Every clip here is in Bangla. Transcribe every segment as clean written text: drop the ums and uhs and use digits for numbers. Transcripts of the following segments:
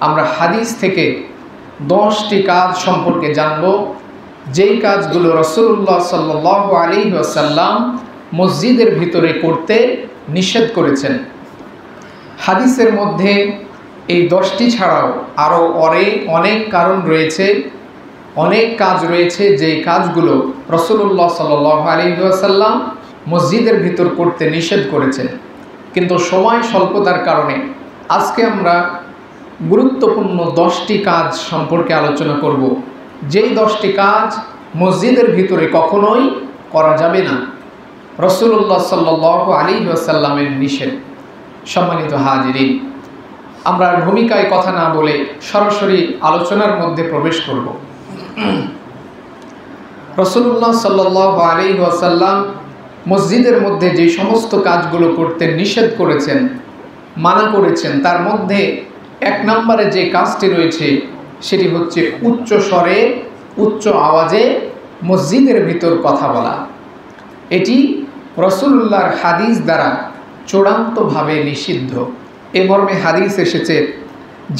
আমরা হাদিস থেকে 10টি কাজ সম্পর্কে জানব, যেই কাজগুলো রাসূলুল্লাহ সাল্লাল্লাহু আলাইহি ওয়াসাল্লাম মসজিদের ভিতরে করতে নিষেধ করেছেন। হাদিসের মধ্যে এই 10টি ছাড়াও আরও অনেক কারণ রয়েছে, অনেক কাজ রয়েছে যেই কাজগুলো রাসূলুল্লাহ সাল্লাল্লাহু আলাইহি ওয়াসাল্লাম মসজিদের ভিতর করতে নিষেধ করেছেন। কিন্তু সময় স্বল্পতার কারণে আজকে আমরা গুরুত্বপূর্ণ 10টি কাজ সম্পর্কে আলোচনা করব, যেই 10টি কাজ মসজিদের ভিতরে কখনোই করা যাবে না, রাসূলুল্লাহ সাল্লাল্লাহু আলাইহি ওয়াসাল্লামের নিষেধ। সম্মানিত হাজিরিন, আমরা ভূমিকায় কথা না বলে সরাসরি আলোচনার মধ্যে প্রবেশ করব। রাসূলুল্লাহ সাল্লাল্লাহু আলাইহি ওয়াসাল্লাম মসজিদের মধ্যে যে সমস্ত কাজগুলো করতে নিষেধ করেছেন, মানা করেছেন, তার মধ্যে 1 নম্বরে যে কাজটি রয়েছে সেটি হচ্ছে উচ্চ স্বরে, উচ্চ আওয়াজে মসজিদের ভিতর কথা বলা। এটি রাসূলুল্লাহর হাদিস দ্বারা চূড়ান্তভাবে নিষিদ্ধ। এ মর্মে হাদিস এসেছে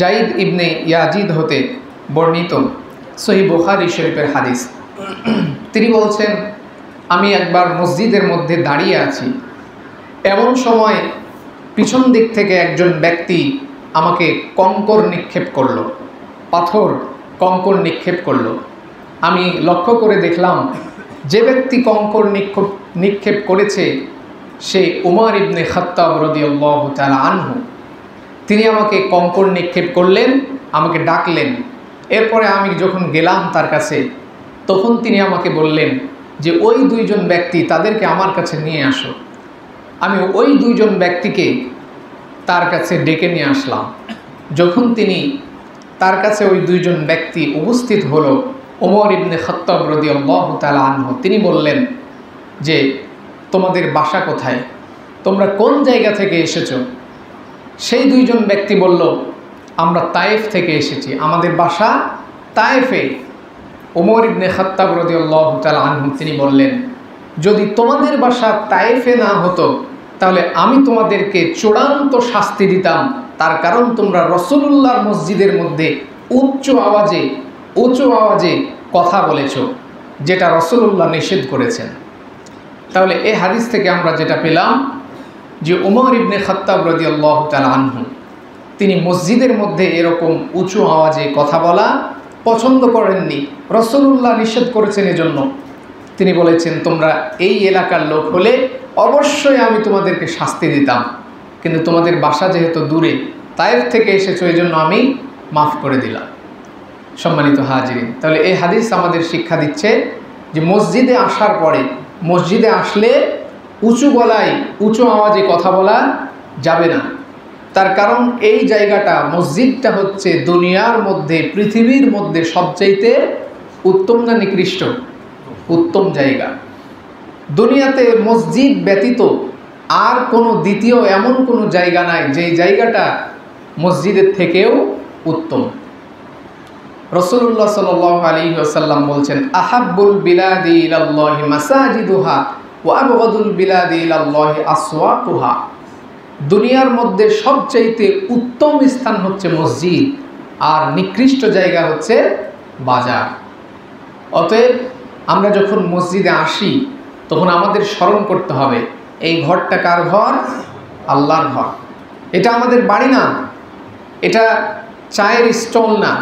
যায়েদ ইবনে ইয়াজিদ হতে বর্ণিত, সহিহ বুখারী শরীফের হাদিস। তিনি বলছেন, আমি একবার মসজিদের মধ্যে দাঁড়িয়ে আছি, এমন সময় পিছন দিক থেকে একজন ব্যক্তি আমাকে কঙ্কর নিক্ষেপ করলো, পাথর কঙ্কর নিক্ষেপ করলো। আমি লক্ষ্য করে দেখলাম যে ব্যক্তি কঙ্কর নিক্ষেপ করেছে সে উমর ইবনে খাত্তাব রাদিয়াল্লাহু তাআলা আনহু। তিনি আমাকে কঙ্কর নিক্ষেপ করলেন, আমাকে ডাকলেন। এরপরে আমি যখন গেলাম তার কাছে, তখন তিনি আমাকে বললেন যে ওই 2 জন ব্যক্তি, তাদেরকে আমার কাছে নিয়ে আসো। আমি ওই 2 জন ব্যক্তিকে তার কাছে ডেকে নিয়ে আসলাম। যখন তিনি তার কাছে ওই 2 জন ব্যক্তি উপস্থিত হলো, ওমর ইবনে খাত্তাব রাদিয়াল্লাহু তাআলা আনহু, তিনি বললেন যে তোমাদের বাসা কোথায়, তোমরা কোন জায়গা থেকে এসেছো? সেই 2 জন ব্যক্তি বলল, আমরা তায়েফ থেকে এসেছি, আমাদের বাসা তায়েফে। ওমর ইবনে খাত্তাব রাদিয়াল্লাহু তাআলা আনহু তিনি বললেন, যদি তোমাদের বাসা তায়েফে না হতো তাহলে আমি তোমাদেরকে চূড়ান্ত শাস্তি দিতাম, তার কারণ তোমরা রাসূলুল্লাহর মসজিদের মধ্যে উচ্চ আওয়াজে কথা বলেছো, যেটা রাসূলুল্লাহ নিষেধ করেছেন। তাহলে এই হাদিস থেকে আমরা যেটা পেলাম যে ওমর ইবনে খাত্তাব রাদিয়াল্লাহু তাআলা আনহু তিনি মসজিদের মধ্যে এরকম উঁচু আওয়াজে কথা বলা পছন্দ করেননি, রাসূলুল্লাহ নিষেধ করেছেন। এজন্য তিনি বলেছেন, তোমরা এই এলাকার লোক হলে অবশ্যই আমি তোমাদেরকে শাস্তি দিতাম, কিন্তু তোমাদের বাসা যেহেতু দূরে, তায়েফ থেকে এসেছো, এই জন্য আমি মাফ করে দিলাম। সম্মানিত হাজিরিন, তাহলে এই হাদিস আমাদের শিক্ষা দিচ্ছে যে মসজিদে আসার পরে, মসজিদে আসলে উঁচু গলায় উঁচু আওয়াজে কথা বলা যাবে না। তার কারণ এই জায়গাটা, মসজিদটা হচ্ছে দুনিয়ার মধ্যে, পৃথিবীর মধ্যে সবচাইতে উত্তম না নিকৃষ্ট? উত্তম জায়গা। দুনিয়াতে মসজিদ ব্যতীত আর কোনো দ্বিতীয় এমন কোনো জায়গা নাই যেই জায়গাটা মসজিদের থেকেও উত্তম। রাসূলুল্লাহ সাল্লাল্লাহু আলাইহি ওয়াসাল্লাম বলছেন, আহাব্বুল বিলাদি ইলাল্লাহি মাসাজিদুহা ওয়া আবগাদুল বিলাদি ইলাল্লাহি আসওয়াকুহা। দুনিয়ার মধ্যে সবচাইতে উত্তম স্থান হচ্ছে মসজিদ, আর নিকৃষ্ট জায়গা হচ্ছে বাজার। অতএব আমরা যখন মসজিদে আসি তখন আমাদের স্মরণ করতে হবে, এই ঘরটা কার ঘর? আল্লাহর ঘর। এটা আমাদের বাড়ি না, এটা চায়ের স্টল না,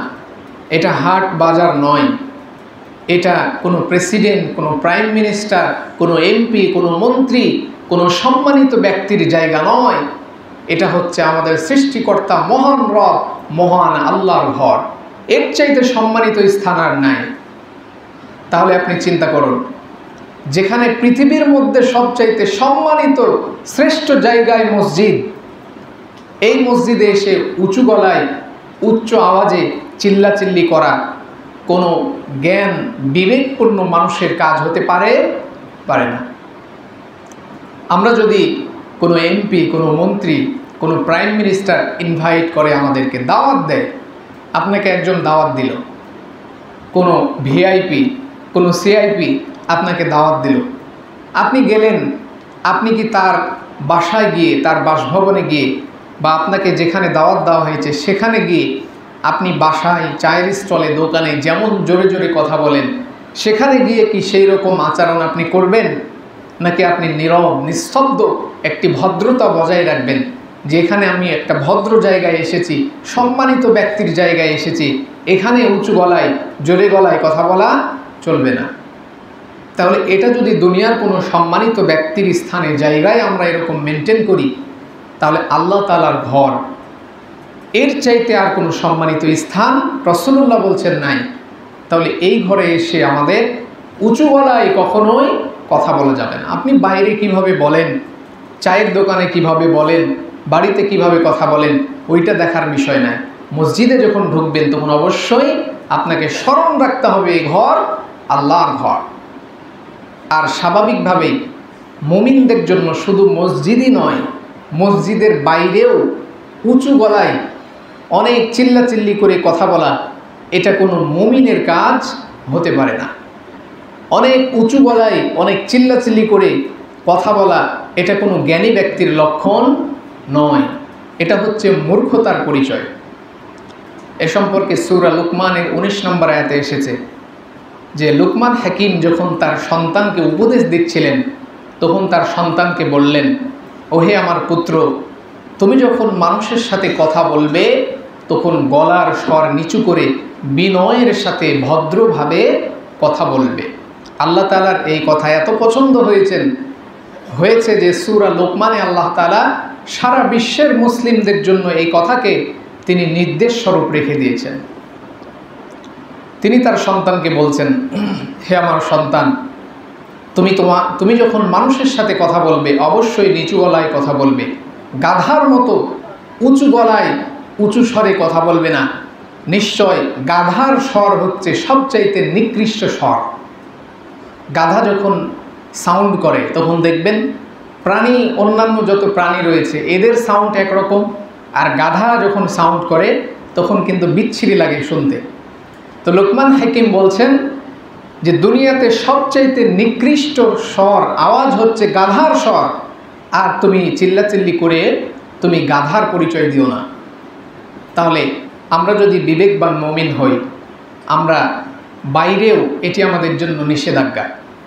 এটা হাট বাজার নয়, এটা কোনো প্রেসিডেন্ট, কোনো প্রাইম মিনিস্টার, কোনো এমপি, কোনো মন্ত্রী, কোনো সম্মানিত ব্যক্তির জায়গা নয়। এটা হচ্ছে আমাদের সৃষ্টিকর্তা মহান রব, মহান আল্লাহর ঘর। এর চাইতে সম্মানিত স্থান আর নাই। তাহলে আপনি চিন্তা করুন, যেখানে পৃথিবীর মধ্যে সবচাইতে সম্মানিত শ্রেষ্ঠ জায়গায় মসজিদ, এই মসজিদে এসে উঁচু গলায় উচ্চ আওয়াজে চিল্লাচিল্লি করা কোনো জ্ঞান বিবেকপূর্ণ মানুষের কাজ হতে পারে না। আমরা যদি কোনো এমপি, কোনো মন্ত্রী, কোনো প্রাইম মিনিস্টার ইনভাইট করে, আমাদেরকে দাওয়াত দেয়, আপনাকে একজন দাওয়াত দিল, কোনো ভিআইপি, কোনো সিআইপি আপনাকে দাওয়াত দিল, আপনি গেলেন, আপনি কি তার বাসায় গিয়ে, তার বাসভবনে গিয়ে, বা আপনাকে যেখানে দাওয়াত দেওয়া হয়েছে সেখানে গিয়ে আপনি বাসায়, চায়ের স্টলে, দোকানে যেমন জোরে জোরে কথা বলেন, সেখানে গিয়ে কি সেই রকম আচরণ আপনি করবেন? নাকি আপনি নীরব নিস্তব্ধ একটি ভদ্রতা বজায় রাখবেন, যে এখানে আমি একটা ভদ্র জায়গায় এসেছি, সম্মানিত ব্যক্তির জায়গায় এসেছি, এখানে উঁচু গলায়, জোরে গলায় কথা বলা চলবে না। তাহলে এটা যদি দুনিয়ার কোনো সম্মানিত ব্যক্তির স্থানে, জায়গায় আমরা এরকম মেনটেন করি, তাহলে আল্লাহ তাআলার ঘর, এর চাইতে আর কোনো সম্মানিত স্থান রাসূলুল্লাহ বলছেন নাই। তাহলে এই ঘরে এসে আমাদের উঁচু গলায় কখনোই কথা বলা যাবে না। আপনি বাইরে কিভাবে বলেন, চায়ের দোকানে কিভাবে বলেন, বাড়িতে কিভাবে কথা বলেন, ওইটা দেখার বিষয় নয়। মসজিদে যখন ঢুকবেন তখন অবশ্যই আপনাকে স্মরণ রাখতে হবে এই ঘর আল্লাহর ঘর। আর স্বাভাবিকভাবেই মুমিনদের জন্য শুধু মসজিদই নয়, মসজিদের বাইরেও উঁচু গলায় অনেক চিল্লাচিল্লি করে কথা বলা, এটা কোনো মুমিনের কাজ হতে পারে না। অনেক উঁচু গলায় অনেক চিল্লাচিল্লি করে কথা বলা, এটা কোনো জ্ঞানী ব্যক্তির লক্ষণ নয়, এটা হচ্ছে মূর্খতার পরিচয়। এ সম্পর্কে সূরা লুকমানের 19 নম্বর আয়াতে এসেছে যে লুকমান হাকিম যখন তার সন্তানকে উপদেশ দিচ্ছিলেন, তখন তার সন্তানকে বললেন, ওহে আমার পুত্র, তুমি যখন মানুষের সাথে কথা বলবে তখন গলার স্বর নিচু করে বিনয়ের সাথে ভদ্রভাবে কথা বলবে। আল্লাহ তাআলার এই কথা এত পছন্দ হয়েছে যে সূরা লোকমানে আল্লাহ তাআলা সারা বিশ্বের মুসলিমদের জন্য এই কথাকে তিনি নির্দেশ স্বরূপ রেখে দিয়েছেন। তিনি তার সন্তানকে বলছেন, হে আমার সন্তান, তুমি যখন মানুষের সাথে কথা বলবে অবশ্যই নিচু গলায় কথা বলবে, গাধার মতো উঁচু গলায় উঁচু স্বরে কথা বলবে না। নিশ্চয় গাধার স্বর হচ্ছে সবচাইতে নিকৃষ্ট স্বর। গাধা যখন সাউন্ড করে তখন দেখবেন প্রাণী, অন্যান্য যত প্রাণী রয়েছে এদের সাউন্ড একরকম, আর গাধা যখন সাউন্ড করে তখন কিন্তু বিচ্ছিরি লাগে শুনতে। তো লোকমান হাকিম বলছেন যে দুনিয়াতে সবচাইতে নিকৃষ্ট স্বর, আওয়াজ হচ্ছে গাধার স্বর, আর তুমি চিল্লাচিল্লি করে তুমি গাধার পরিচয় দিও না। তাহলে আমরা যদি বিবেকবান মুমিন হই, আমরা বাইরেও এটি আমাদের জন্য নিষেধাজ্ঞা।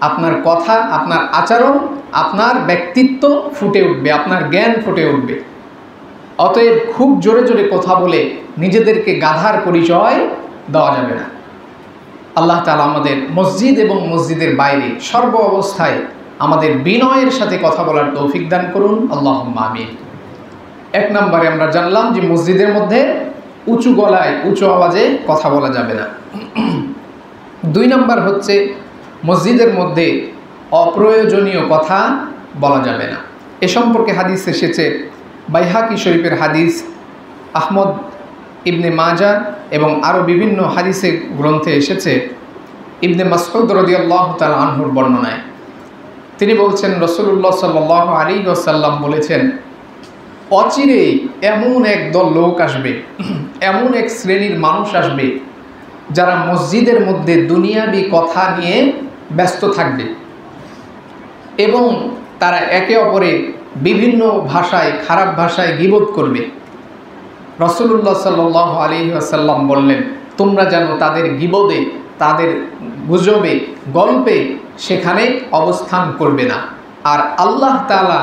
আপনার কথা, আপনার আচরণ, আপনার ব্যক্তিত্ব ফুটে উঠবে, আপনার জ্ঞান ফুটে উঠবে। অতএব খুব জোরে জোরে কথা বলে নিজেদেরকে গাধার পরিচয় দেওয়া যাবে না। আল্লাহ তাআলা আমাদের মসজিদ এবং মসজিদের বাইরে সর্ব অবস্থায় আমাদের বিনয়ের সাথে কথা বলার তৌফিক দান করুন, আল্লাহুম্মা আমিন। এক নম্বরে আমরা জানলাম যে মসজিদের মধ্যে উঁচু গলায় উঁচু আওয়াজে কথা বলা যাবে না। 2 নম্বর হচ্ছে মসজিদের মধ্যে অপ্রয়োজনীয় কথা বলা যাবে না। এ সম্পর্কে হাদিস এসেছে, বাইহাকি শরীফের হাদিস, আহমদ ইবনে মাজা এবং আরও বিভিন্ন হাদিসে গ্রন্থে এসেছে। ইবনে মাসউদ রাদিয়াল্লাহু তাআলা আনহুর বর্ণনায় তিনি বলছেন, রাসূলুল্লাহ সাল্লাল্লাহু আলাইহি ওয়াসাল্লাম বলেছেন, অচিরে এমন এক দল লোক আসবে, এমন এক শ্রেণীর মানুষ আসবে যারা মসজিদের মধ্যে দুনিয়াবি কথা নিয়ে ব্যস্ত থাকবে এবং তারা একে অপরে বিভিন্ন ভাষায়, খারাপ ভাষায় গীবত করবে। রাসূলুল্লাহ সাল্লাল্লাহু আলাইহি ওয়াসাল্লাম বললেন, তোমরা যেন তাদের গীবতে, তাদের গুজবে, গল্পে সেখানে অবস্থান করবে না। আর আল্লাহ তাআলা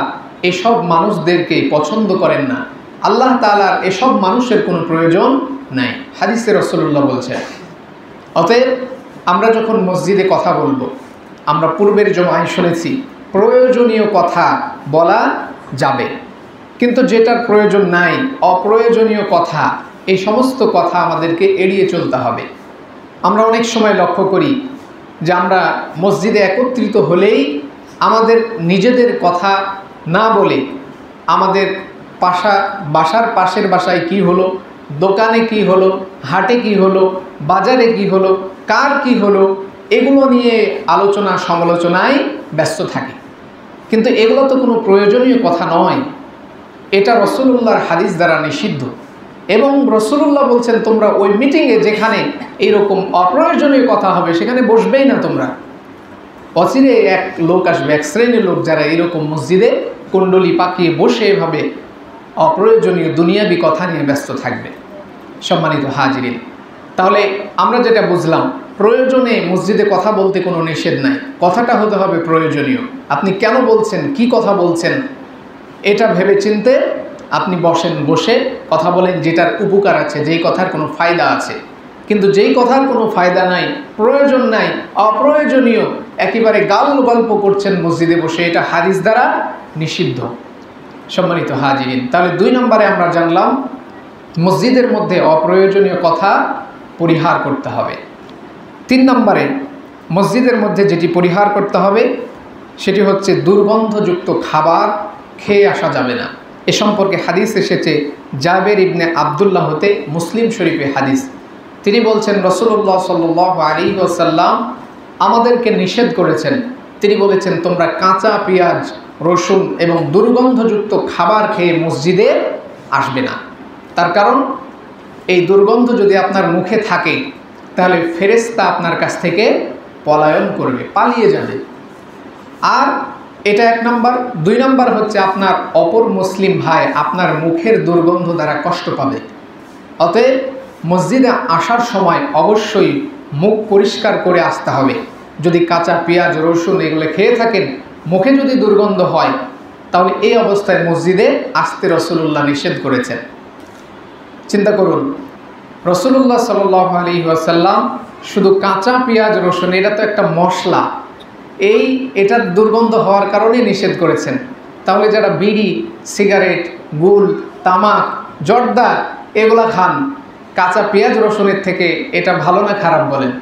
এসব মানুষদেরকে পছন্দ করেন না, আল্লাহ তাআলার এসব মানুষের কোনো প্রয়োজন নাই, হাদিসে রাসূলুল্লাহ বলছেন। অতএব আমরা যখন মসজিদে কথা বলবো, আমরা পূর্বের জমায় শুনেছি প্রয়োজনীয় কথা বলা যাবে, কিন্তু যেটার প্রয়োজন নাই, অপ্রয়োজনীয় কথা, এই সমস্ত কথা আমাদেরকে এড়িয়ে চলতে হবে। আমরা অনেক সময় লক্ষ্য করি যে আমরা মসজিদে একত্রিত হলেই আমাদের নিজেদের কথা না বলে আমাদের বাসার পাশের বাসায় কি হলো, দোকানে কি হলো, হাটে কি হলো, বাজারে কি হলো, কার কি হলো, এগুলো নিয়ে আলোচনা সমালোচনায় ব্যস্ত থাকি। কিন্তু এগুলো তো কোনো প্রয়োজনীয় কথা নয়, এটা রাসূলুল্লাহর হাদিস দ্বারা নিষিদ্ধ। এবং রাসূলুল্লাহ বলছেন, তোমরা ওই মিটিংয়ে যেখানে এইরকম অপ্রয়োজনীয় কথা হবে সেখানে বসবেই না তোমরা। অচিরে এক লোক আসবে, এক শ্রেণীর লোক যারা এইরকম মসজিদে কুণ্ডলি পাকিয়ে বসে এভাবে অপ্রয়োজনীয় দুনিয়াবি কথা নিয়ে ব্যস্ত থাকবে। সম্মানিত হাজিরিন, তাহলে আমরা যেটা বুঝলাম, প্রয়োজনে মসজিদে কথা বলতে কোনো নিষেধ নাই, কথাটা হতে হবে প্রয়োজনীয়। আপনি কেন বলছেন, কি কথা বলছেন, এটা ভেবে চিনতে আপনি বসেন, বসে কথা বলেন যেটার উপকার আছে, যেই কথার কোনো ফায়দা আছে। কিন্তু যেই কথার কোনো ফায়দা নাই, প্রয়োজন নাই, অপ্রয়োজনীয় একেবারে গাল গল্প করছেন মসজিদে বসে, এটা হাদিস দ্বারা নিষিদ্ধ। সম্মানিত হাজিরিন, তাহলে 2 নম্বরে আমরা জানলাম মসজিদের মধ্যে অপ্রয়োজনীয় কথা পরিহার করতে হবে। 3 নম্বরে মসজিদের মধ্যে যেটি পরিহার করতে হবে সেটি হচ্ছে দুর্গন্ধযুক্ত খাবার খেয়ে আসা যাবে না। এ সম্পর্কে হাদিস এসেছে জাবের ইবনে আবদুল্লাহ হতে, মুসলিম শরীফে হাদিস। তিনি বলছেন রাসূলুল্লাহ সাল্লাল্লাহু আলাইহি ওয়াসাল্লাম আমাদেরকে নিষেধ করেছেন। তিনি বলেছেন, তোমরা কাঁচা পেঁয়াজ, রসুন এবং দুর্গন্ধযুক্ত খাবার খেয়ে মসজিদে আসবে না। তার কারণ এই দুর্গন্ধ যদি আপনার মুখে থাকে তাহলে ফেরেশতা আপনার কাছ থেকে পলায়ন করবে, পালিয়ে যাবে। আর এটা 1 নম্বর। 2 নম্বর হচ্ছে আপনার অপর মুসলিম ভাই আপনার মুখের দুর্গন্ধ দ্বারা কষ্ট পাবে। অতএব মসজিদে আসার সময় অবশ্যই মুখ পরিষ্কার করে আসতে হবে। যদি কাঁচা পেঁয়াজ, রসুন এগুলো খেয়ে থাকেন, মুখে যদি দুর্গন্ধ হয়, তাহলে এই অবস্থায় মসজিদে আসতে রাসূলুল্লাহ নিষেধ করেছেন। চিন্তা করুন, রাসূলুল্লাহ সাল্লাল্লাহু আলাইহি ওয়াসাল্লাম শুধু কাঁচা পেঁয়াজ, রসুন, এটা তো একটা মশলা, এটার দুর্গন্ধ হওয়ার কারণে নিষেধ করেছেন। তাহলে যারা বিড়ি, সিগারেট, গুল, তামাক, জর্দা এগুলা খান, কাঁচা পেঁয়াজ রসুনের থেকে এটা ভালো না খারাপ বলেন?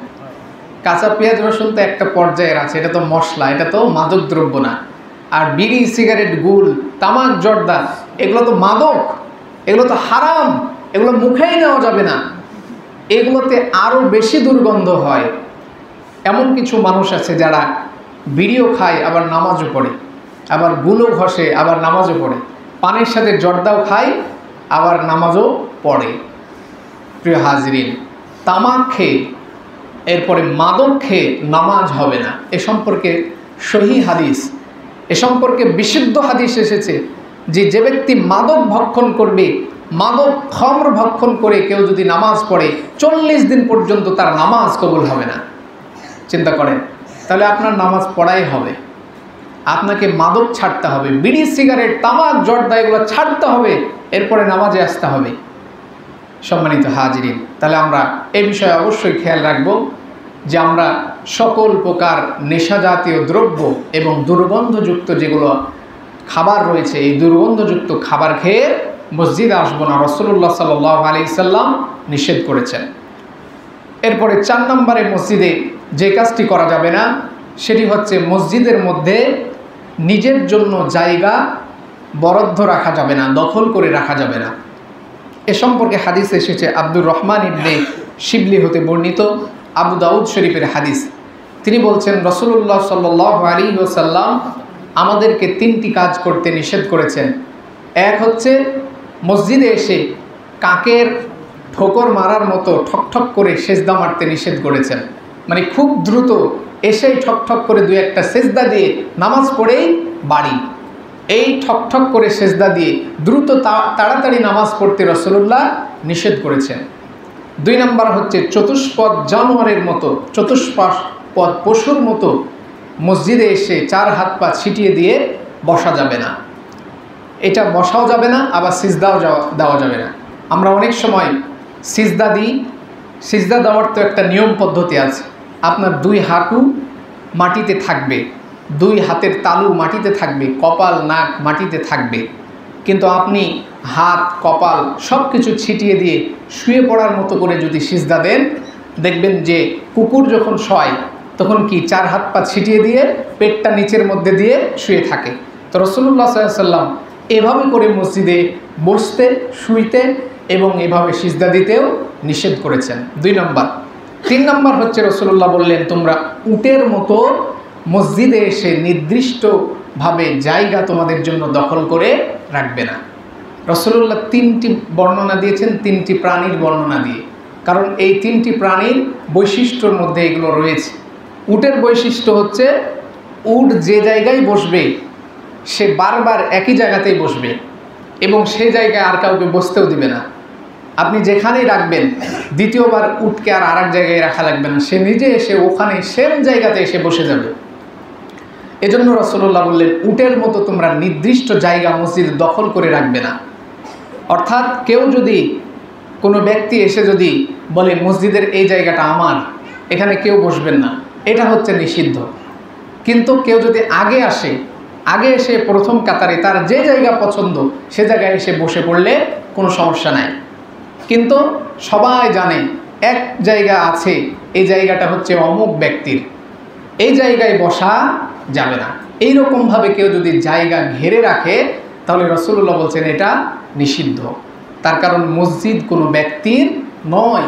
কাঁচা পেঁয়াজ রসুন তো একটা পর্যায়ের আছে, এটা তো মশলা, এটা তো মাদক দ্রব্য না। আর বিড়ি, সিগারেট, গুল, তামাক, জর্দা এগুলো তো মাদক, এগুলো তো হারাম, এগুলো মুখেই নেওয়া যাবে না। এগুলোতে আরও বেশি দুর্গন্ধ হয়। এমন কিছু মানুষ আছে যারা বিড়িও খায় আবার নামাজও পড়ে, আবার গুলও ঘষে আবার নামাজও পড়ে, পানির সাথে জর্দাও খায় আবার নামাজও পড়ে। প্রিয় হাজিরিন, তামাক খেয়ে এরপরে মাদক খেয়ে নামাজ হবে না। এ সম্পর্কে সহিহ হাদিস, এ সম্পর্কে বিশুদ্ধ হাদিস এসেছে যে ব্যক্তি মাদক ভক্ষণ করবে, মাদক খমর ভক্ষণ করে কেউ যদি নামাজ পড়ে 40 দিন পর্যন্ত তার নামাজ কবুল হবে না। চিন্তা করেন, তাহলে আপনার নামাজ পড়াই হবে। আপনাকে মাদক ছাড়তে হবে, বিড়ি, সিগারেট, তামাক, জর্দা এগুলো ছাড়তে হবে, এরপরে নামাজে আসতে হবে। সম্মানিত হাজিরিন, তাহলে আমরা এই বিষয়ে অবশ্যই খেয়াল রাখব যে আমরা সকল প্রকার নেশা জাতীয় দ্রব্য এবং দুর্গন্ধযুক্ত যেগুলো খাবার রয়েছে, এই দুর্গন্ধযুক্ত খাবার খেয়ে মসজিদে আসবো না। রাসূলুল্লাহ সাল্লাল্লাহু আলাইহি সাল্লাম নিষেধ করেছেন। এরপরে 4 নম্বরে মসজিদে যে কাজটি করা যাবে না সেটি হচ্ছে মসজিদের মধ্যে নিজের জন্য জায়গা বরাদ্দ রাখা যাবে না, দখল করে রাখা যাবে না। এ সম্পর্কে হাদিস এসেছে আব্দুর রহমান ইবনে শিবলি হতে বর্ণিত, আবু দাউদ শরীফের হাদিস। তিনি বলছেন রাসূলুল্লাহ সাল্লাল্লাহু আলাইহি ওয়াসাল্লাম আমাদেরকে 3টি কাজ করতে নিষেধ করেছেন। এক হচ্ছে মসজিদে এসে কাকের ঠোকর মারার মতো ঠকঠক করে সেজদা মারতে নিষেধ করেছেন। মানে খুব দ্রুত এসেই ঠকঠক করে 2-1টা সেজদা দিয়ে নামাজ পড়েই বাড়ি, এই ঠকঠক করে সেজদা দিয়ে দ্রুত তাড়াতাড়ি নামাজ পড়তে রাসূলুল্লাহ নিষেধ করেছেন। 2 নম্বর হচ্ছে চতুষ্পদ জানোয়ারের মতো, চতুষ্পদ পশুর মতো মসজিদে এসে 4 হাত পা ছিটিয়ে দিয়ে বসা যাবে না। এটা বসাও যাবে না, আবার সিজদাও দেওয়া যাবে না। আমরা অনেক সময় সিজদা দিই, সিজদা দেওয়ার তো একটা নিয়ম পদ্ধতি আছে। আপনার 2 হাঁটু মাটিতে থাকবে, 2 হাতের তালু মাটিতে থাকবে, কপাল, নাক মাটিতে থাকবে, কিন্তু আপনি হাত, কপাল সব কিছু ছিটিয়ে দিয়ে শুয়ে পড়ার মতো করে যদি সিজদা দেন, দেখবেন যে কুকুর যখন শয় তখন কি 4 হাত পা ছিটিয়ে দিয়ে পেটটা নিচের মধ্যে দিয়ে শুয়ে থাকে। তো রাসূলুল্লাহ সাল্লাল্লাহু আলাইহি ওয়াসাল্লাম এভাবে করে মসজিদে বসতে, শুইতে এবং এভাবে সিজদা দিতেও নিষেধ করেছেন। 2 নম্বর। 3 নম্বর হচ্ছে রাসূলুল্লাহ বললেন, তোমরা উটের মতো মসজিদে এসে নির্দিষ্টভাবে জায়গা তোমাদের জন্য দখল করে রাখবে না। রাসূলুল্লাহ 3টি বর্ণনা দিয়েছেন, 3টি প্রাণীর বর্ণনা দিয়ে, কারণ এই 3টি প্রাণীর বৈশিষ্ট্যর মধ্যে এগুলো রয়েছে। উটের বৈশিষ্ট্য হচ্ছে উট যে জায়গায় বসবে সে বারবার একই জায়গাতেই বসবে এবং সেই জায়গায় আর কাউকে বসতেও দিবে না। আপনি যেখানেই রাখবেন দ্বিতীয়বার উঠকে আর আরেক জায়গায় রাখা লাগবে না, সে নিজে এসে ওখানে সেম জায়গাতে এসে বসে যাবে। এজন্য রাসূলুল্লাহ বললেন, উটের মতো তোমরা নির্দিষ্ট জায়গা মসজিদ দখল করে রাখবে না। অর্থাৎ কেউ যদি, কোনো ব্যক্তি এসে যদি বলে মসজিদের এই জায়গাটা আমার, এখানে কেউ বসবেন না, এটা হচ্ছে নিষিদ্ধ। কিন্তু কেউ যদি আগে এসে প্রথম কাতারে তার যে জায়গা পছন্দ সে জায়গায় এসে বসে পড়লে কোনো সমস্যা নাই। কিন্তু সবাই জানে এক জায়গা আছে, এই জায়গাটা হচ্ছে অমুক ব্যক্তির, এই জায়গায় বসা যাবে না। এইরকমভাবে কেউ যদি জায়গা ঘিরে রাখে তাহলে রাসূলুল্লাহ বলছেন এটা নিষিদ্ধ। তার কারণ মসজিদ কোনো ব্যক্তির নয়,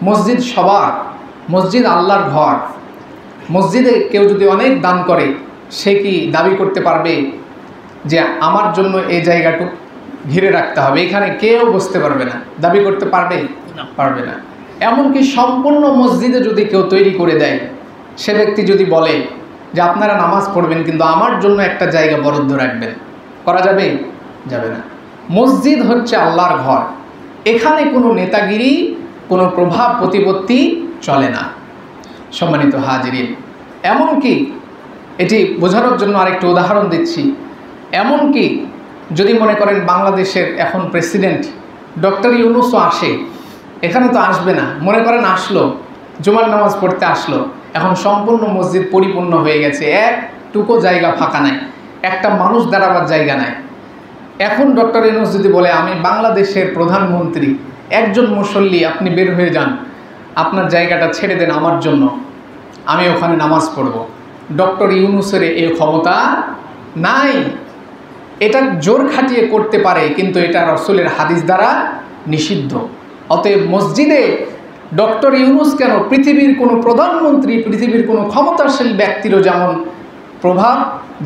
মসজিদ সবার, মসজিদ আল্লাহর ঘর। মসজিদে কেউ যদি অনেক দান করে সে কি দাবি করতে পারবে যে আমার জন্য এই জায়গাটুকু ঘিরে রাখতে হবে, এখানে কেউ বসতে পারবে না? দাবি করতে পারবে? পারবে না। এমনকি সম্পূর্ণ মসজিদে যদি কেউ তৈরি করে দেয়, সে ব্যক্তি যদি বলে যে আপনারা নামাজ পড়বেন কিন্তু আমার জন্য একটা জায়গা বরাদ্দ রাখবেন, করা যাবে? যাবে না। মসজিদ হচ্ছে আল্লাহর ঘর, এখানে কোনো নেতাগিরি, কোনো প্রভাব প্রতিপত্তি চলে না। সম্মানিত হাজিরিন, এমনকি এটি বোঝানোর জন্য আরেকটি উদাহরণ দিচ্ছি। এমনকি যদি মনে করেন বাংলাদেশের এখন প্রেসিডেন্ট ডক্টর ইউনূসও আসে, এখানে তো আসবে না, মনে করেন আসলো, জুমার নামাজ পড়তে আসলো, এখন সম্পূর্ণ মসজিদ পরিপূর্ণ হয়ে গেছে, একটুকু জায়গা ফাঁকা নাই, একটা মানুষ দাঁড়াবার জায়গা নাই। এখন ডক্টর ইউনূস যদি বলে আমি বাংলাদেশের প্রধানমন্ত্রী, একজন মুসল্লি আপনি বের হয়ে যান, আপনার জায়গাটা ছেড়ে দেন আমার জন্য, আমি ওখানে নামাজ পড়ব, ডক্টর ইউনূসের এই ক্ষমতা নাই। এটা জোর খাটিয়ে করতে পারে, কিন্তু এটা রাসূলের হাদিস দ্বারা নিষিদ্ধ। অতএব মসজিদে ডক্টর ইউনূস কেন, পৃথিবীর কোনো প্রধানমন্ত্রী, পৃথিবীর কোনো ক্ষমতাশীল ব্যক্তিরও যেমন প্রভাব,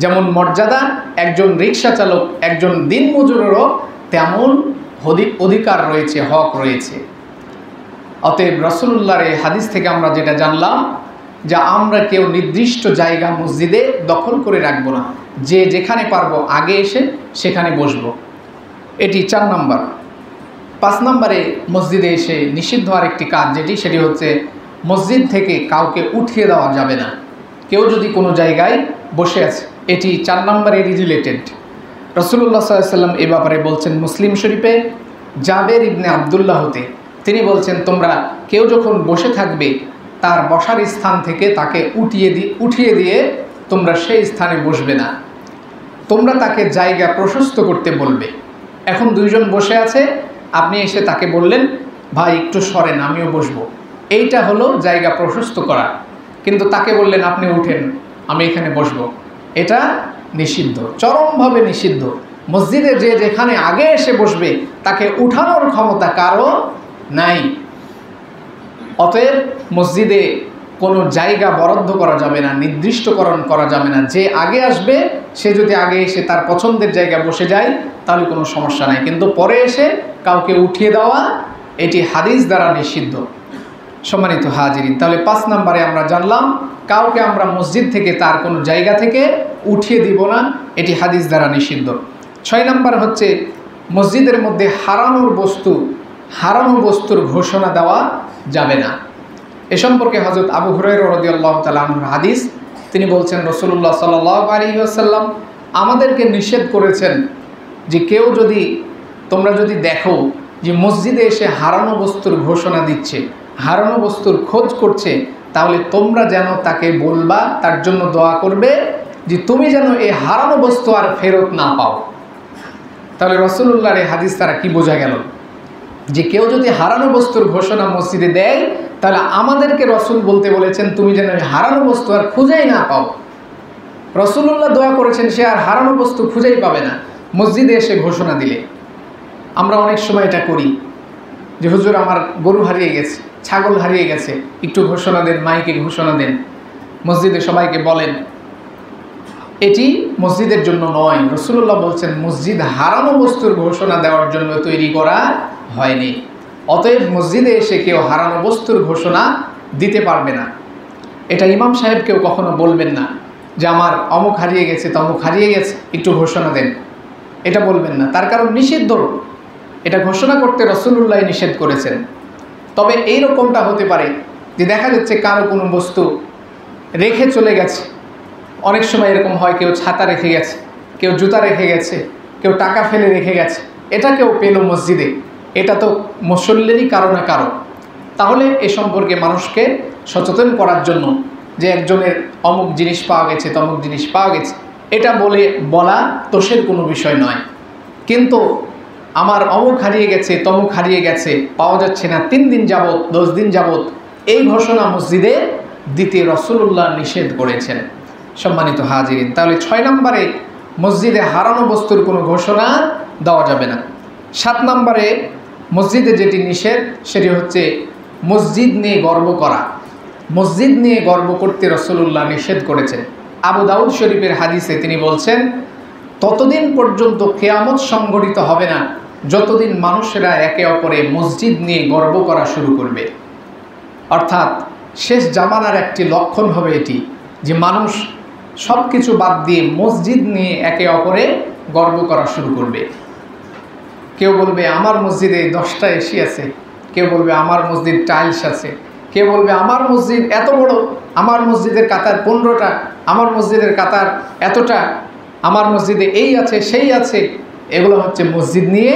যেমন মর্যাদা, একজন রিক্সা চালক, একজন দিনমজুরেরও তেমন অধিকার রয়েছে, হক রয়েছে। অতএব রাসূলুল্লাহর এই হাদিস থেকে আমরা যেটা জানলাম যে আমরা কেউ নির্দিষ্ট জায়গা মসজিদে দখল করে রাখবো না, যে যেখানে পারবো আগে এসে সেখানে বসবো। এটি 4 নম্বর। 5 নম্বরে মসজিদে এসে নিষিদ্ধ আরেকটি কাজ সেটি হচ্ছে মসজিদ থেকে কাউকে উঠিয়ে দেওয়া যাবে না। কেউ যদি কোনো জায়গায় বসে আছে, এটি 4 নম্বরেরই রিলেটেড। রাসূলুল্লাহ সাল্লাল্লাহু আলাইহি ওয়াসাল্লাম এ ব্যাপারে বলছেন মুসলিম শরীফে জাবের ইবনে আব্দুল্লাহ হতে, তিনি বলছেন তোমরা কেউ যখন বসে থাকবে তার বসার স্থান থেকে তাকে উঠিয়ে দিয়ে তোমরা সেই স্থানে বসবে না, তোমরা তাকে জায়গা প্রশস্ত করতে বলবে। এখন 2 জন বসে আছে, আপনি এসে তাকে বললেন ভাই একটু সরেন আমিও বসবো, এইটা হলো জায়গা প্রশস্ত করা। কিন্তু তাকে বললেন আপনি উঠেন আমি এখানে বসবো, এটা নিষিদ্ধ, চরমভাবে নিষিদ্ধ। মসজিদে যে যেখানে আগে এসে বসবে তাকে উঠানোর ক্ষমতা কারো নাই। অতএব মসজিদে কোনো জায়গা বরাদ্দ করা যাবে না, নির্দিষ্টকরণ করা যাবে না। যে আগে আসবে সে যদি আগে এসে তার পছন্দের জায়গায় বসে যায় তাহলে কোনো সমস্যা নাই, কিন্তু পরে এসে কাউকে উঠিয়ে দেওয়া এটি হাদিস দ্বারা নিষিদ্ধ। সম্মানিত হাজিরিন, তাহলে 5 নম্বরে আমরা জানলাম কাউকে আমরা মসজিদ থেকে তার কোনো জায়গা থেকে উঠিয়ে দিব না, এটি হাদিস দ্বারা নিষিদ্ধ। 6 নম্বর হচ্ছে মসজিদের মধ্যে হারানো বস্তুর ঘোষণা দেওয়া যাবে না। এ সম্পর্কে হযরত আবু হুরায়রা রাদিয়াল্লাহু তাআলা আনহুর হাদিস, তিনি বলছেন রাসূলুল্লাহ সাল্লাল্লাহু আলাইহি ওয়াসাল্লাম আমাদেরকে নিষেধ করেছেন যে তোমরা যদি দেখো যে মসজিদে এসে হারানো বস্তুর ঘোষণা দিচ্ছে, হারানো বস্তুর খোঁজ করছে, তাহলে তোমরা যেন তাকে বলবা, তার জন্য দোয়া করবে যে তুমি যেন এই হারানো বস্তু আর ফেরত না পাও। তাহলে রাসূলুল্লাহর এই হাদিস দ্বারা কি বোঝা গেল যে কেউ যদি হারানো বস্তুর ঘোষণা মসজিদে দেয় তাহলে আমাদেরকে রাসূল বলতে বলেছেন তুমি যেন হারানো বস্তু আর খুঁজেই না পাও। রাসূলুল্লাহ দোয়া করেছেন সে আর হারানো বস্তু খুঁজেই পাবে না মসজিদে এসে ঘোষণা দিলে। আমরা অনেক সময় এটা করি যে হুজুর আমার গরু হারিয়ে গেছে, ছাগল হারিয়ে গেছে, একটু ঘোষণা দেন, মাইকে ঘোষণা দেন, মসজিদে সবাইকে বলেন। এটি মসজিদের জন্য নয়। রাসূলুল্লাহ বলছেন মসজিদ হারানো বস্তুর ঘোষণা দেওয়ার জন্য তৈরি করা হয়নি। অতএব মসজিদে এসে কেউ হারানো বস্তুর ঘোষণা দিতে পারবে না। এটা ইমাম সাহেবকেও কখনো বলবেন না যে আমার অমুক হারিয়ে গেছে, তমুক হারিয়ে গেছে, একটু ঘোষণা দেন, এটা বলবেন না। তার কারণ নিষিদ্ধ। এটা ঘোষণা করতে রাসূলুল্লাহ নিষেধ করেছেন। তবে এই রকমটা হতে পারে যে দেখা যাচ্ছে কারো কোনো বস্তু রেখে চলে গেছে। অনেক সময় এরকম হয়, কেউ ছাতা রেখে গেছে, কেউ জুতা রেখে গেছে, কেউ টাকা ফেলে রেখে গেছে, এটা কেউ পেল মসজিদে, এটা তো মুসল্লিরই কারো না কারো। তাহলে এ সম্পর্কে মানুষকে সচেতন করার জন্য যে একজনের অমুক জিনিস পাওয়া গেছে, তমুক জিনিস পাওয়া গেছে, এটা বলা দোষের কোনো বিষয় নয়। কিন্তু আমার অমুক হারিয়ে গেছে, তমুক হারিয়ে গেছে, পাওয়া যাচ্ছে না 3 দিন যাবত, 10 দিন যাবত, এই ঘোষণা মসজিদে দিতে রাসূলুল্লাহ নিষেধ করেছেন। সম্মানিত হাজিরিন, তাহলে 6 নম্বরে মসজিদে হারানো বস্তুর কোনো ঘোষণা দেওয়া যাবে না। 7 নম্বরে মসজিদে যেটি নিষেধ সেটি হচ্ছে মসজিদ নিয়ে গর্ব করা। মসজিদ নিয়ে গর্ব করতে রাসূলুল্লাহ নিষেধ করেছেন। আবু দাউদ শরীফের হাদিসে তিনি বলছেন, ততদিন পর্যন্ত কিয়ামত সংঘটিত হবে না যতদিন মানুষেরা একে অপরে মসজিদ নিয়ে গর্ব করা শুরু করবে। অর্থাৎ শেষ জামানার একটি লক্ষণ হবে এটি, যে মানুষ সব কিছু বাদ দিয়ে মসজিদ নিয়ে একে অপরে গর্ব করা শুরু করবে। কেউ বলবে আমার মসজিদে 10টা এসি আছে, কেউ বলবে আমার মসজিদ টাইলস আছে, কেউ বলবে আমার মসজিদ এত বড়, আমার মসজিদের কাতার 15টা, আমার মসজিদের কাতার এতটা, আমার মসজিদে এই আছে সেই আছে। এগুলো হচ্ছে মসজিদ নিয়ে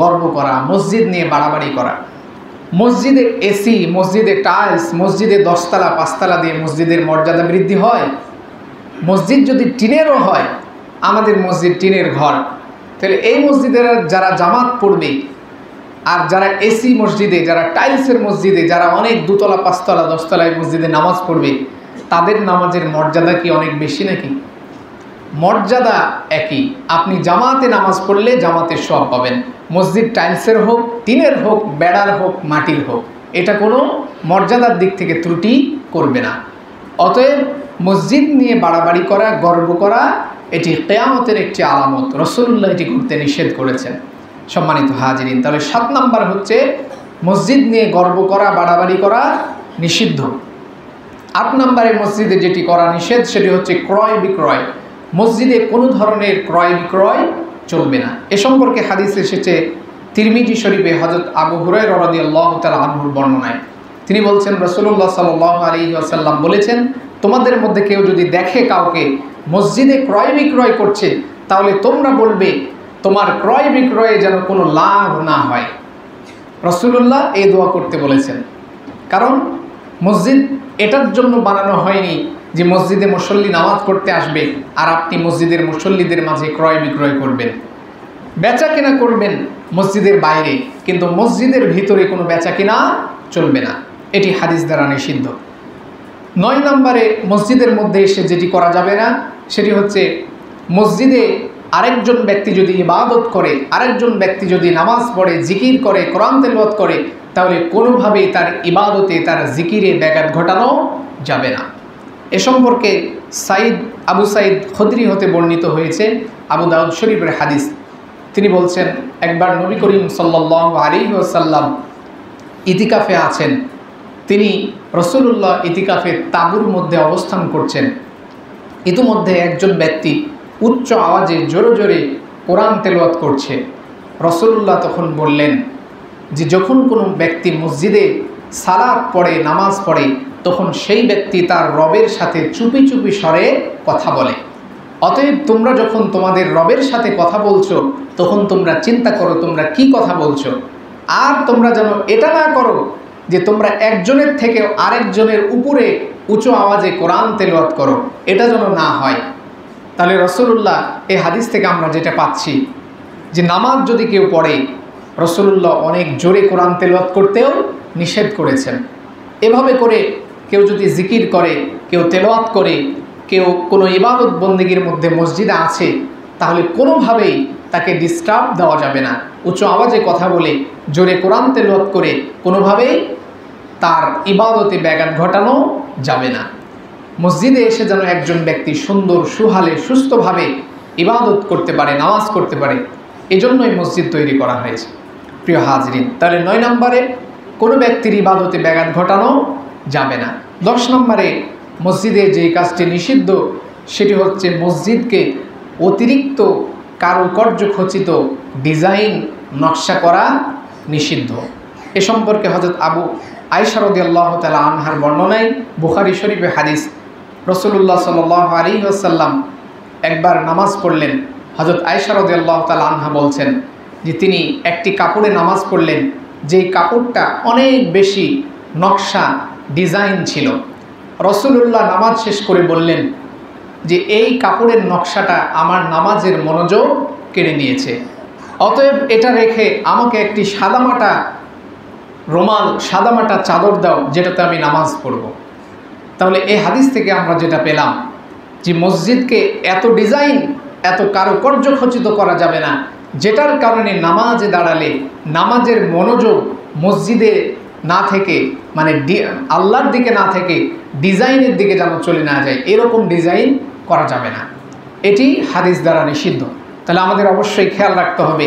গর্ব করা, মসজিদ নিয়ে বাড়াবাড়ি করা। মসজিদে এসি, মসজিদে টাইলস, মসজিদে 10 তলা 5 তলা দিয়ে মসজিদের মর্যাদা বৃদ্ধি হয়? মসজিদ যদি টিনেরও হয়, আমাদের মসজিদ টিনের ঘর, তাহলে এই মসজিদের যারা জামাত পড়বে আর যারা এসি মসজিদে, যারা টাইলসের মসজিদে, যারা অনেক 2 তলা 5 তলা 10 তলায় মসজিদে নামাজ পড়বে, তাদের নামাজের মর্যাদা কি অনেক বেশি নাকি? মর্যাদা একই। আপনি জামাতে নামাজ পড়লে জামাতের সওয়াব পাবেন, মসজিদ টাইলসের হোক, টিনের হোক, বেড়ার হোক, মাটির হোক, এটা কোনো মর্যাদার দিক থেকে ত্রুটি করবে না। অতএব মসজিদ নিয়ে বাড়াবাড়ি করা, গর্ব করা, এটি কিয়ামতের একটি আলামত। রাসূলুল্লাহ এটি করতে নিষেধ করেছেন। সম্মানিত হাজিরিন, তাহলে 7 নম্বর হচ্ছে মসজিদ নিয়ে গর্ব করা, বাড়াবাড়ি করা নিষিদ্ধ। 8 নম্বরে মসজিদে যেটি করা নিষেধ সেটি হচ্ছে ক্রয় বিক্রয়। মসজিদে কোনো ধরনের ক্রয় বিক্রয় চলবে না। এ সম্পর্কে হাদিস এসেছে তিরমিজি শরীফে হযরত আবু হুরায়রা রাদিয়াল্লাহু তাআলা আনহুর বর্ণনায়। তিনি বলছেন, রাসূলুল্লাহ সাল্লাল্লাহু আলাইহি ওয়াসাল্লাম বলেছেন, তোমাদের মধ্যে কেউ যদি দেখে কাউকে মসজিদে ক্রয় বিক্রয় করছে, তাহলে তোমরা বলবে তোমার ক্রয় বিক্রয়ে যেন কোনো লাভ না হয়। রাসূলুল্লাহ এই দোয়া করতে বলেছেন, কারণ মসজিদ এটার জন্য বানানো হয়নি যে মসজিদে মুসল্লি নামাজ পড়তে আসবে আর আপনি মসজিদের মুসল্লিদের মাঝে ক্রয় বিক্রয় করবেন। বেচা কেনা করবেন মসজিদের বাইরে, কিন্তু মসজিদের ভিতরে কোনো বেচা কেনা চলবে না। এটি হাদিস দ্বারা নিষিদ্ধ। 9 নম্বরে মসজিদের মধ্যে এসে যেটি করা যাবে না সেটি হচ্ছে মসজিদে আরেকজন ব্যক্তি যদি ইবাদত করে, আরেকজন ব্যক্তি যদি নামাজ পড়ে, জিকির করে, কোরআন তেলাওয়াত করে, তাহলে কোনোভাবেই তার ইবাদতে, তার জিকিরে ব্যাঘাত ঘটানো যাবে না। এ সম্পর্কে আবু সাইদ খুদরি হতে বর্ণিত হয়েছে, আবু দাউদ শরীফের হাদিস। তিনি বলছেন, একবার নবী করিম সাল্লাল্লাহু আলাইহি ওয়াসাল্লাম ইতিকাফে আছেন। তিনি রাসূলুল্লাহ ইতিকাফের তাঁবুর মধ্যে অবস্থান করছেন। ইতিমধ্যে একজন ব্যক্তি উচ্চ আওয়াজে জোরে জোরে কোরআন তেলাওয়াত করছে। রাসূলুল্লাহ তখন বললেন যে যখন কোনো ব্যক্তি মসজিদে সালাত পড়ে, নামাজ পড়ে, তখন সেই ব্যক্তি তার রবের সাথে চুপি চুপি স্বরে কথা বলে। অতএব তোমরা যখন তোমাদের রবের সাথে কথা বলছো, তখন তোমরা চিন্তা করো তোমরা কি কথা বলছো। আর তোমরা যেন এটা না করো যে তোমরা একজনের থেকে আরেকজনের উপরে উঁচু আওয়াজে কোরআন তেলাওয়াত করো, এটা যেন না হয়। তাহলে রাসূলুল্লাহ এই হাদিস থেকে আমরা যেটা পাচ্ছি যে নামাজ যদি কেউ পড়ে, রাসূলুল্লাহ অনেক জোরে কোরআন তেলাওয়াত করতেও নিষেধ করেছেন। এভাবে করে কেউ যদি জিকির করে, কেউ তেলাওয়াত করে, কেউ কোনো ইবাদত বন্দেগীর মধ্যে মসজিদে আছে, তাহলে কোনোভাবেই তাকে ডিস্টার্ব দেওয়া যাবে না। উচ্চ আওয়াজে কথা বলে, জোরে কোরআন তেলাওয়াত করে কোনোভাবেই তার ইবাদতে ব্যাঘাত ঘটানো যাবে না। মসজিদে এসে যেন একজন ব্যক্তি সুন্দর, সুহালে, সুস্থভাবে ইবাদত করতে পারে, নামাজ করতে পারে, এজন্যই মসজিদ তৈরি করা হয়েছে। প্রিয় হাজরিন, তাহলে 9 নম্বরে কোনো ব্যক্তির ইবাদতে ব্যাঘাত ঘটানো যাবে না। 10 নম্বরে মসজিদে যে কাজটি নিষিদ্ধ সেটি হচ্ছে মসজিদকে অতিরিক্ত কারুকার্য খচিত ডিজাইন নকশা করা নিষিদ্ধ। এ সম্পর্কে হযরত আবু আয়েশা রাদিয়াল্লাহু তাআলা আনহার বর্ণনায় বুখারী শরীফে হাদিস, রাসূলুল্লাহ সাল্লাল্লাহু আলাইহি ওয়াসাল্লাম একবার নামাজ পড়লেন। হযরত আয়েশা রাদিয়াল্লাহু তাআলা আনহা বলছেন যে তিনি একটি কাপড়ে নামাজ পড়লেন, যেই কাপড়টা অনেক বেশি নকশা ডিজাইন ছিল। রাসূলুল্লাহ নামাজ শেষ করে বললেন যে এই কাপড়ের নকশাটা আমার নামাজের মনোযোগ কেড়ে নিয়েছে, অতএব এটা রেখে আমাকে একটি সাদামাটা রুমাল, সাদামাটা চাদর দাও যেটাতে আমি নামাজ পড়ব। তাহলে এই হাদিস থেকে আমরা যেটা পেলাম যে মসজিদকে এত ডিজাইন, এত কারুকার্য খচিত করা যাবে না, যেটার কারণে নামাজে দাঁড়ালে নামাজের মনোযোগ মসজিদে না থেকে, মানে আল্লাহর দিকে না থেকে ডিজাইনের দিকে যেন চলে না যায়, এরকম ডিজাইন করা যাবে না। এটি হাদিস দ্বারা নিষিদ্ধ। তাহলে আমাদের অবশ্যই খেয়াল রাখতে হবে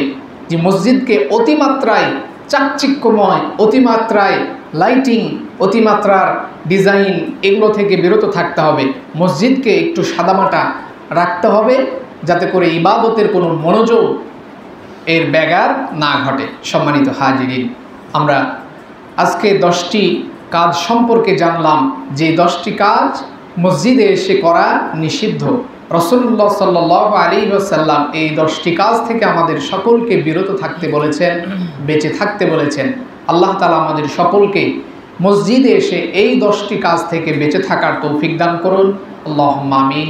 যে মসজিদকে অতিমাত্রায় চাকচিক্যময়, অতিমাত্রায় লাইটিং, অতিমাত্রার ডিজাইন এগুলো থেকে বিরত থাকতে হবে। মসজিদকে একটু সাদামাটা রাখতে হবে যাতে করে ইবাদতের কোনো মনোযোগ এর ব্যাঘাত না ঘটে। সম্মানিত হাজিরিন, আমরা আজকে 10টি কাজ সম্পর্কে জানলাম যে 10টি কাজ মসজিদে এসে করা নিষিদ্ধ। রাসূলুল্লাহ সাল্লাল্লাহু আলাইহি ওয়াসাল্লাম এই 10টি কাজ থেকে আমাদের সকলকে বিরত থাকতে বলেছেন, বেঁচে থাকতে বলেছেন। আল্লাহ তাআলা আমাদের সকলকে মসজিদে এসে এই 10টি কাজ থেকে বেঁচে থাকার তৌফিক দান করুন। আল্লাহুম্মা আমিন।